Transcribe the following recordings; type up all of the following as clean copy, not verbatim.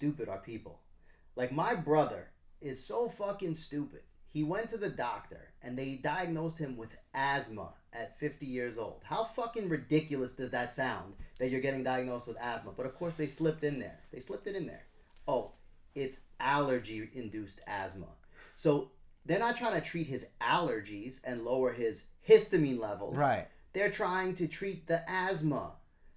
stupid are people? Like, my brother is so fucking stupid. He went to the doctor and they diagnosed him with asthma at 50 years old. How fucking ridiculous does that sound that you're getting diagnosed with asthma? But of course they slipped in there. They slipped it in there. Oh, it's allergy induced asthma. So they're not trying to treat his allergies and lower his histamine levels. Right. They're trying to treat the asthma.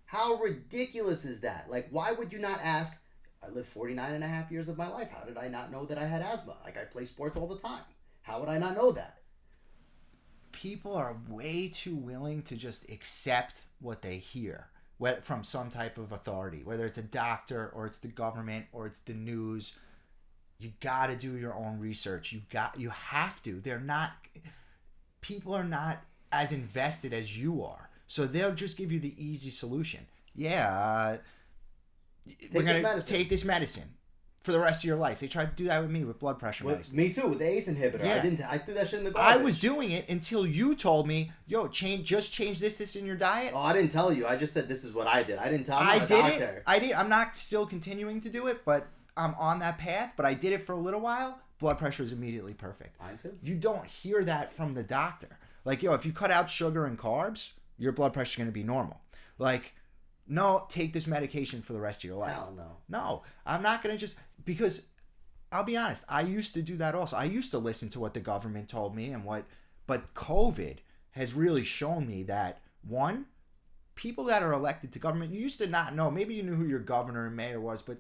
How ridiculous is that? Like, why would you not ask, I lived 49 and a half years of my life. How did I not know that I had asthma? Like, I play sports all the time. How would I not know that? People are way too willing to just accept what they hear from some type of authority, whether it's a doctor or it's the government or it's the news. You got to do your own research. You have to. People are not as invested as you are. So they'll just give you the easy solution. Yeah, we're going to take this medicine for the rest of your life. They tried to do that with me with blood pressure medicine. Me too, with the ACE inhibitor. Yeah. I threw that shit in the garbage. I was doing it until you told me, yo, change this in your diet. Oh, I didn't tell you. I just said this is what I did. I didn't tell you. I did. I'm not still continuing to do it, but I'm on that path. But I did it for a little while. Blood pressure is immediately perfect. Mine too. You don't hear that from the doctor. Like, yo, if you cut out sugar and carbs, your blood pressure is going to be normal. Like, no, take this medication for the rest of your life. Hell no. No, I'm not going to just... Because, I'll be honest, I used to do that also. I used to listen to what the government told me but COVID has really shown me that, one, people that are elected to government, you used to not know. Maybe you knew who your governor and mayor was, but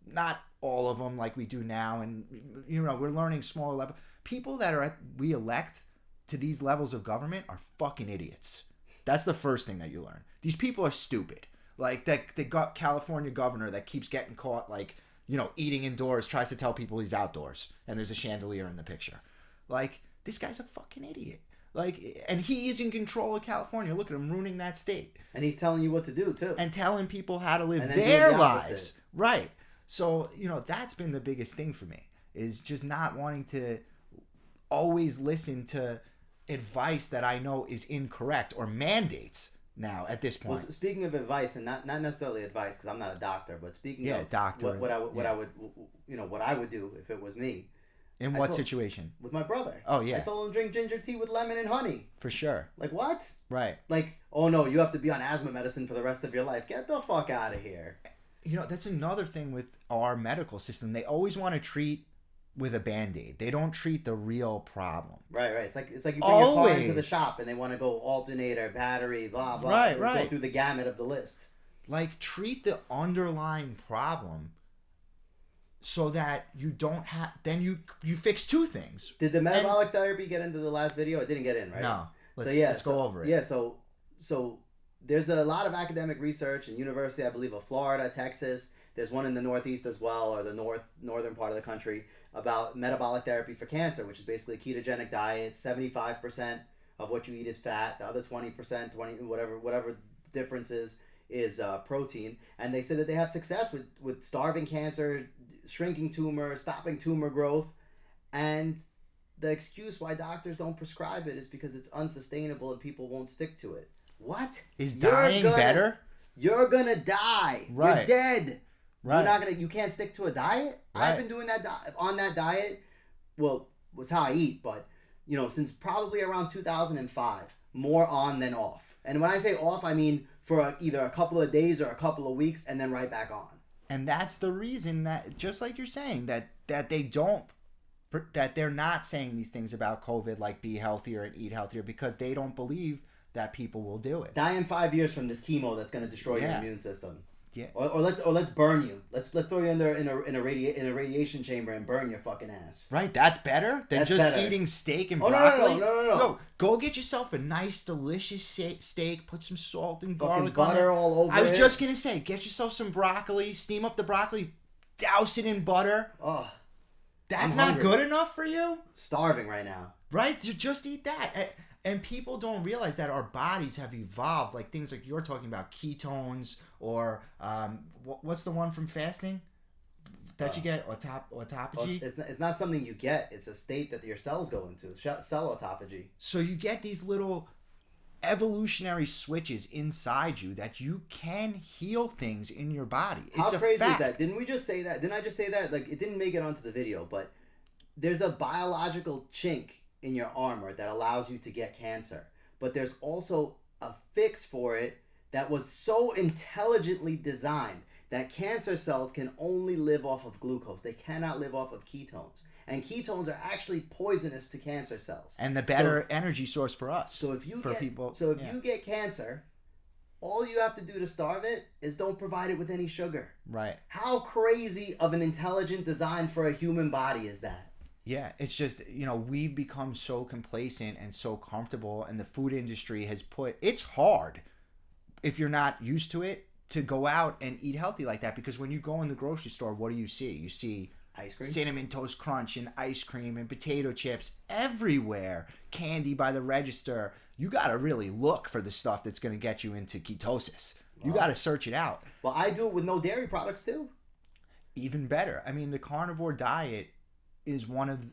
not all of them like we do now. And, we're learning smaller level. People that we elect to these levels of government are fucking idiots. That's the first thing that you learn. These people are stupid. Like the California governor that keeps getting caught, like, eating indoors, tries to tell people he's outdoors, and there's a chandelier in the picture. Like, this guy's a fucking idiot. Like, and he's in control of California. Look at him ruining that state. And he's telling you what to do, too. And telling people how to live their lives. Right. So, that's been the biggest thing for me, is just not wanting to always listen to advice that I know is incorrect or mandates now at this point. Well, speaking of advice, and not necessarily advice because I'm not a doctor, but speaking of doctor, what I would do if it was me. In what situation? With my brother. Oh yeah. I told him drink ginger tea with lemon and honey. For sure. Like what? Right. Like, oh no, you have to be on asthma medicine for the rest of your life. Get the fuck out of here. That's another thing with our medical system. They always want to treat with a Band-Aid. They don't treat the real problem. Right. It's like you bring your car into the shop and they want to go alternator, battery, blah blah. Right. Go through the gamut of the list. Like, treat the underlying problem so that you don't have. Then you fix two things. Did the metabolic therapy get into the last video? It didn't get in, right? No. Let's go over it. Yeah. So there's a lot of academic research in University, I believe, of Florida, Texas. There's one in the Northeast as well, or the northern part of the country, about metabolic therapy for cancer, which is basically a ketogenic diet. 75% of what you eat is fat. The other 20%, whatever difference is protein. And they said that they have success with starving cancer, shrinking tumor, stopping tumor growth. And the excuse why doctors don't prescribe it is because it's unsustainable and people won't stick to it. What? Is dying better? You're gonna die. Right. You're dead. Right. You can't stick to a diet. Right. I've been doing that on that diet. Well, was how I eat, but since probably around 2005, more on than off. And when I say off, I mean for either a couple of days or a couple of weeks, and then right back on. And that's the reason that, just like you're saying, that they don't, that they're not saying these things about COVID, like be healthier and eat healthier, because they don't believe that people will do it. Die in 5 years from this chemo that's going to destroy your immune system. Yeah. Or let's burn you. Let's throw you in there in a radiation chamber and burn your fucking ass. Right. That's better than eating steak and broccoli. No. Go get yourself a nice, delicious steak. Put some salt and garlic on it. Butter all over it. I was just gonna say, get yourself some broccoli. Steam up the broccoli. Douse it in butter. Oh, that's not good enough for you. Starving right now. Right. Just eat that. And people don't realize that our bodies have evolved, like things like you're talking about, ketones, or what's the one from fasting that you get, autophagy? It's not something you get. It's a state that your cells go into, cell autophagy. So you get these little evolutionary switches inside you that you can heal things in your body. It's How crazy fact. is that? Didn't we just say that? Didn't I just say that? Like, it didn't make it onto the video, but there's a biological chink in your armor that allows you to get cancer. But there's also a fix for it that was so intelligently designed that cancer cells can only live off of glucose. They cannot live off of ketones. And ketones are actually poisonous to cancer cells. And the better energy source for us. So if you for get, people, so if you get cancer, all you have to do to starve it is don't provide it with any sugar. Right. How crazy of an intelligent design for a human body is that? Yeah, it's just, we've become so complacent and so comfortable, and the food industry has it's hard if you're not used to it to go out and eat healthy like that, because when you go in the grocery store, what do? You see Ice cream? Cinnamon Toast Crunch and ice cream and potato chips everywhere, candy by the register. You got to really look for the stuff that's going to get you into ketosis. You got to search it out. Well, I do it with no dairy products too. Even better. I mean, the carnivore diet is one of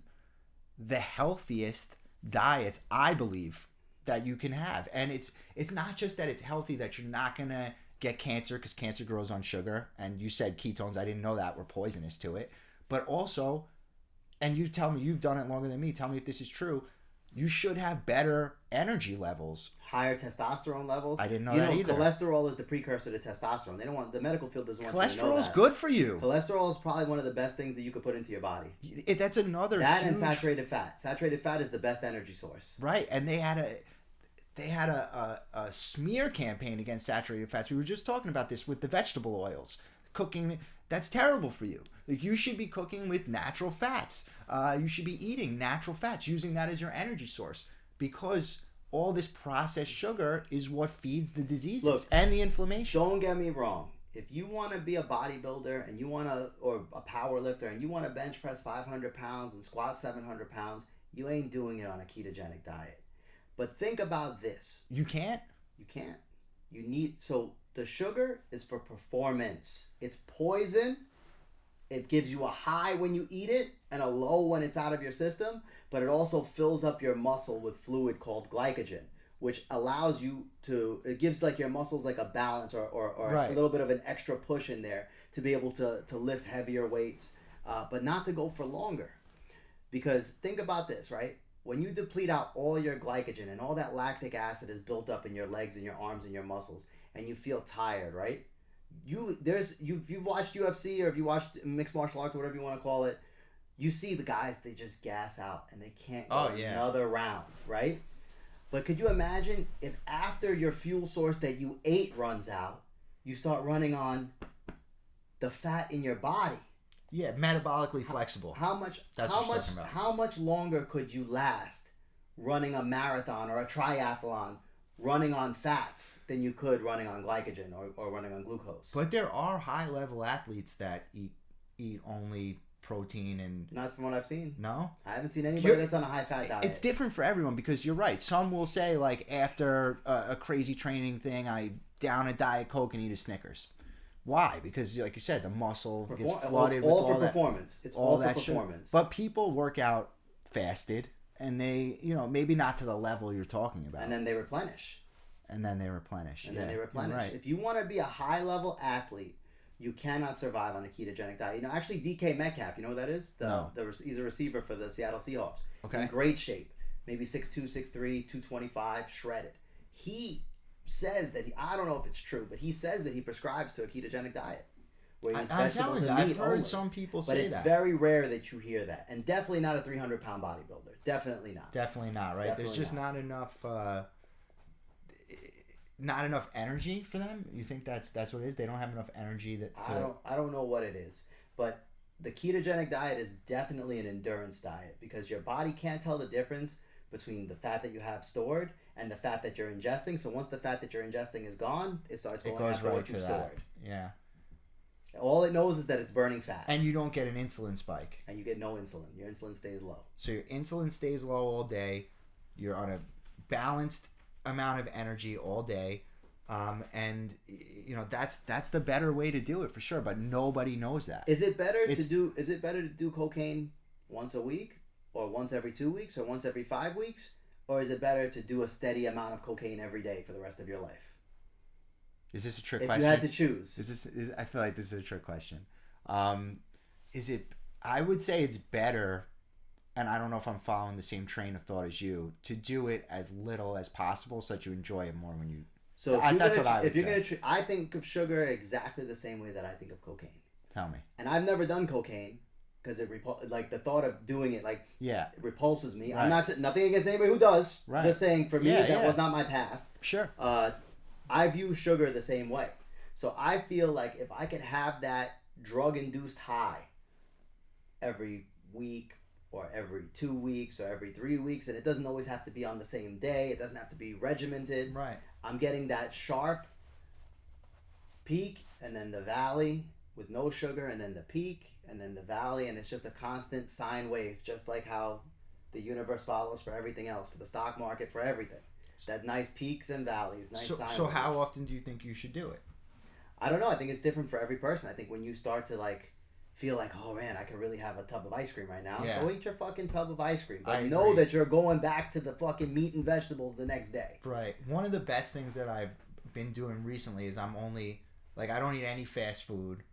the healthiest diets, I believe, that you can have. And it's not just that it's healthy, that you're not going to get cancer, because cancer grows on sugar. And you said ketones, I didn't know that, were poisonous to it. But also, and you tell me, you've done it longer than me, tell me if this is true, you should have better energy levels. Higher testosterone levels. I didn't know that either. Cholesterol is the precursor to testosterone. They don't want, the medical field doesn't want you to know Cholesterol's that. good for you. Cholesterol is probably one of the best things that you could put into your body. That's another That huge... and saturated fat. Saturated fat is the best energy source. Right, and they had a smear campaign against saturated fats. We were just talking about this with the vegetable oils. Cooking, that's terrible for you. Like, you should be cooking with natural fats. You should be eating natural fats, using that as your energy source, because all this processed sugar is what feeds the diseases and the inflammation. Don't get me wrong. If you want to be a bodybuilder and you want to, or a power lifter, and you want to bench press 500 pounds and squat 700 pounds, you ain't doing it on a ketogenic diet. But think about this. You can't? You can't. You need, so the sugar is for performance. It's poison. It gives you a high when you eat it and a low when it's out of your system, but it also fills up your muscle with fluid called glycogen, which allows you to, it gives like your muscles like a balance or Right. a little bit of an extra push in there to be able to lift heavier weights, but not to go for longer. Because think about this, right? When you deplete out all your glycogen and all that lactic acid is built up in your legs and your arms and your muscles, and you feel tired, right? You've watched UFC, or if you watched mixed martial arts or whatever you want to call it, you see the guys, they just gas out and they can't go another round, right? But could you imagine if after your fuel source that you ate runs out, you start running on the fat in your body? Yeah, metabolically flexible. How much longer could you last running a marathon or a triathlon running on fats than you could running on glycogen or running on glucose? But there are high-level athletes that eat only protein and... Not from what I've seen. No? I haven't seen anybody that's on a high-fat diet. It's different for everyone, because you're right. Some will say, like, after a crazy training thing, I down a Diet Coke and eat a Snickers. Why? Because, like you said, the muscle gets flooded with all that. Performance. It's all for performance. But people work out fasted, and they, maybe not to the level you're talking about. And then they replenish. Right. If you want to be a high-level athlete, you cannot survive on a ketogenic diet. Actually, DK Metcalf, you know who that is? No. He's a receiver for the Seattle Seahawks. Okay. In great shape. Maybe 6'2", 6'3", 225, shredded. He says that I don't know if it's true, but he says that he prescribes to a ketogenic diet. Where he eats vegetables and meat I've heard only. some people say that. But it's very rare that you hear that. And definitely not a 300-pound bodybuilder. Definitely not. Definitely not, right? Definitely There's just not enough energy for them. You think that's what it is? They don't have enough energy I don't know what it is. But the ketogenic diet is definitely an endurance diet, because your body can't tell the difference between the fat that you have stored and the fat that you're ingesting. So once the fat that you're ingesting is gone, it starts going after what you've stored. Yeah. All it knows is that it's burning fat. And you don't get an insulin spike. And you get no insulin. Your insulin stays low. So your insulin stays low all day. You're on a balanced amount of energy all day. And that's the better way to do it for sure, but nobody knows that. Is it better to do cocaine once a week, or once every 2 weeks, or once every 5 weeks? or is it better to do a steady amount of cocaine every day for the rest of your life? Is this a trick If question? you had to choose. I feel like this is a trick question. Is it? I would say it's better, and I don't know if I'm following the same train of thought as you, to do it as little as possible so that you enjoy it more when you. So That's what I would if you're say. gonna, I think of sugar exactly the same way that I think of cocaine. Tell me. And I've never done cocaine because like the thought of doing it like Yeah. it repulses me. Right. I'm not nothing against anybody who does. Right. Just saying for me Yeah, that yeah. was not my path. Sure. I view sugar the same way. So I feel like if I could have that drug-induced high every week or every 2 weeks or every 3 weeks, and it doesn't always have to be on the same day. It doesn't have to be regimented. Right. I'm getting that sharp peak and then the valley with no sugar and then the peak and then the valley, and it's just a constant sine wave, just like how the universe follows for everything else, for the stock market, for everything. That nice peaks and valleys, nice sine So wave. how often do you think you should do it? I don't know. I think it's different for every person. I think when you start to like feel like, oh man, I could really have a tub of ice cream right now. Yeah. Go eat your fucking tub of ice cream. But I know agree. that you're going back to the fucking meat and vegetables the next day. Right. One of the best things that I've been doing recently is I'm only like I don't eat any fast food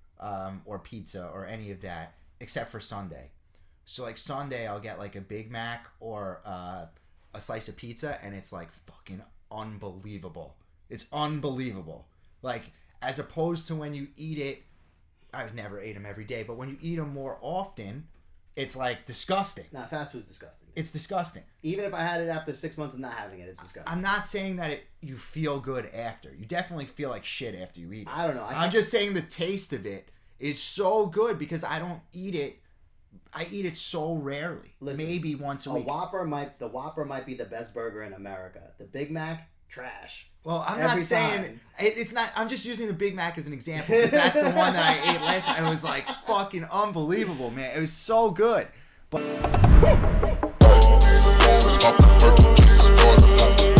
or pizza or any of that except for Sunday. So like Sunday I'll get like a Big Mac or a slice of pizza, and it's like fucking unbelievable. It's unbelievable. Like as opposed to when you eat it, I've never ate them every day, but when you eat them more often, it's like disgusting. Nah, fast food's disgusting. It's disgusting. Even if I had it after 6 months of not having it, it's disgusting. I'm not saying that you feel good after. You definitely feel like shit after you eat it. I don't know. I'm just saying the taste of it is so good because I don't eat it. I eat it so rarely. Listen, maybe once a week. The Whopper might be the best burger in America. The Big Mac, trash. Well, I'm every not saying time. it's not. I'm just using the Big Mac as an example because that's the one that I ate last time. It was like fucking unbelievable, man. It was so good. But Stop the break, just start the